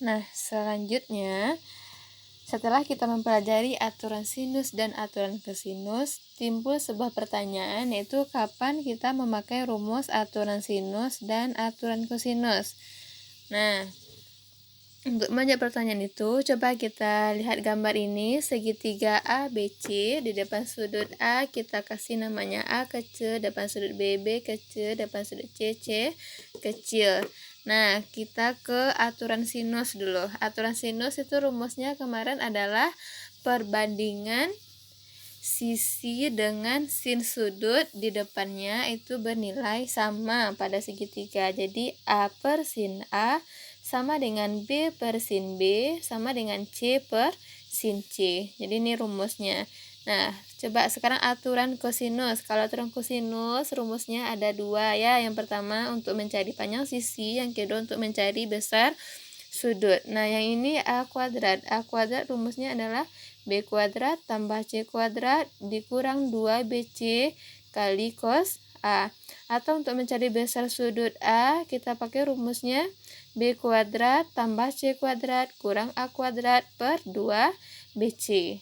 Nah, selanjutnya setelah kita mempelajari aturan sinus dan aturan kosinus, timbul sebuah pertanyaan, yaitu kapan kita memakai rumus aturan sinus dan aturan kosinus. Nah, untuk menjawab pertanyaan itu, coba kita lihat gambar ini, segitiga ABC, di depan sudut A kita kasih namanya A kecil, depan sudut B kecil, depan sudut C kecil. Nah, kita ke aturan sinus dulu. Aturan sinus itu rumusnya kemarin adalah perbandingan sisi dengan sin sudut di depannya itu bernilai sama pada segitiga. Jadi A per sin A sama dengan B per sin B sama dengan C per sin C. Jadi ini rumusnya. Nah, coba sekarang aturan kosinus. Kalau aturan kosinus rumusnya ada dua ya. Yang pertama untuk mencari panjang sisi, yang kedua untuk mencari besar sudut. Nah, yang ini A kuadrat. A kuadrat rumusnya adalah B kuadrat tambah C kuadrat dikurang 2BC kali cos A. Atau untuk mencari besar sudut A, kita pakai rumusnya B kuadrat tambah C kuadrat kurang A kuadrat per 2BC.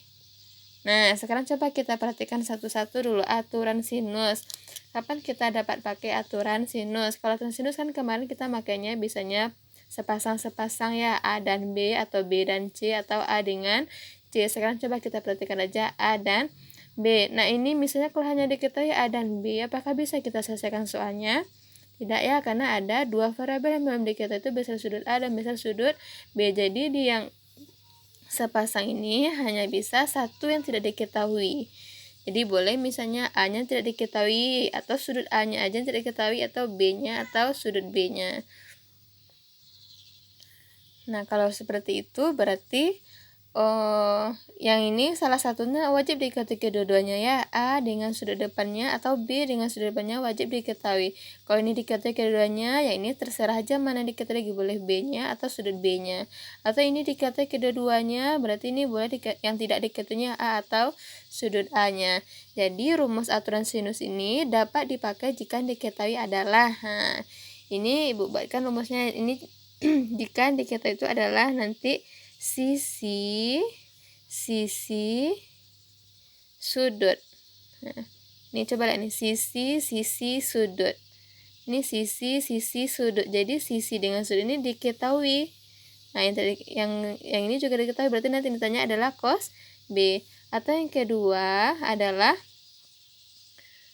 Nah, sekarang coba kita perhatikan satu-satu dulu aturan sinus. Kapan kita dapat pakai aturan sinus? Kalau aturan sinus kan kemarin kita makainya bisanya sepasang-sepasang ya, A dan B atau B dan C atau A dengan C. Sekarang coba kita perhatikan aja A dan B. Nah, ini misalnya kalau hanya diketahui A dan B, apakah bisa kita selesaikan soalnya? Tidak ya, karena ada dua variabel yang belum diketahui, itu besar sudut A dan besar sudut B. Jadi di yang sepasang ini hanya bisa satu yang tidak diketahui. Jadi boleh misalnya A-nya tidak diketahui, atau sudut A-nya aja yang tidak diketahui, atau B-nya atau sudut B-nya. Nah, kalau seperti itu berarti yang ini salah satunya wajib diketahui kedua-duanya ya, A dengan sudut depannya atau B dengan sudut depannya wajib diketahui. Kalau ini diketahui kedua-duanya, ya ini terserah aja mana diketahui, boleh B-nya atau sudut B-nya. Atau ini diketahui kedua-duanya, berarti ini boleh yang tidak diketahuinya A atau sudut A-nya. Jadi rumus aturan sinus ini dapat dipakai jika diketahui adalah, nah, ini Ibu buatkan rumusnya. Ini jika diketahui itu adalah nanti sisi sudut. Nah, ini coba lihat nih, sisi sudut. Ini sisi sudut. Jadi sisi dengan sudut ini diketahui. Nah, yang ini juga diketahui, berarti nanti ditanya adalah cos B. Atau yang kedua adalah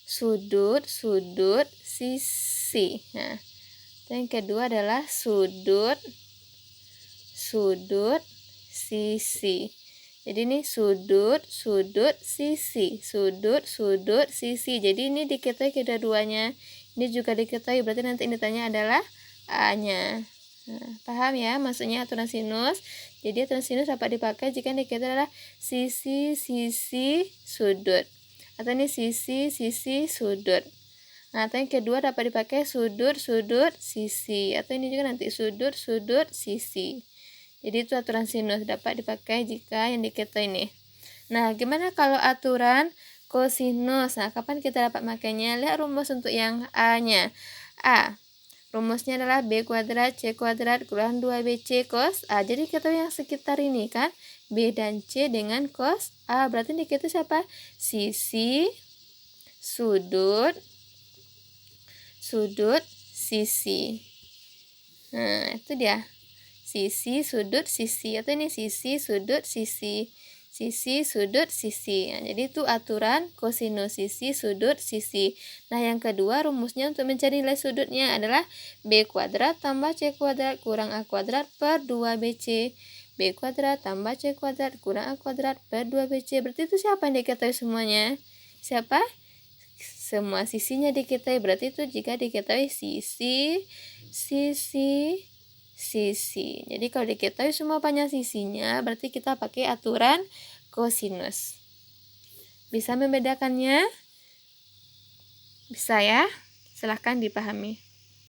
sudut sisi. Nah, yang kedua adalah sudut sisi. Jadi ini sudut sisi. Jadi ini diketahui kedua-duanya. Ini juga diketahui, berarti nanti ini ditanya adalah A-nya. Nah, paham ya maksudnya aturan sinus? Jadi aturan sinus dapat dipakai jika diketahui adalah sisi sudut. Atau ini sisi sudut. Nah, atau yang kedua dapat dipakai sudut sisi. Atau ini juga nanti sudut sisi. Jadi itu aturan sinus dapat dipakai jika yang diketahui ini. Nah, gimana kalau aturan kosinus? Nah, kapan kita dapat makainya? Lihat rumus untuk yang A-nya. A, rumusnya adalah B kuadrat C kuadrat kurang 2BC cos A. Jadi kita yang sekitar ini kan, B dan C dengan cos A. Berarti diketahui siapa? Sisi sudut sisi. Nah, itu dia. Sisi sudut sisi, atau ini sisi sudut sisi. Nah, jadi itu aturan kosinus, sisi sudut sisi. Nah, yang kedua rumusnya untuk mencari nilai sudutnya adalah B kuadrat tambah C kuadrat kurang A kuadrat per 2BC. B kuadrat tambah C kuadrat kurang A kuadrat per 2BC. Berarti itu siapa yang diketahui semuanya? Siapa? Semua sisinya diketahui, berarti itu jika diketahui sisi. Jadi kalau diketahui semua panjang sisinya, berarti kita pakai aturan kosinus. Bisa membedakannya? Bisa ya? Silahkan dipahami.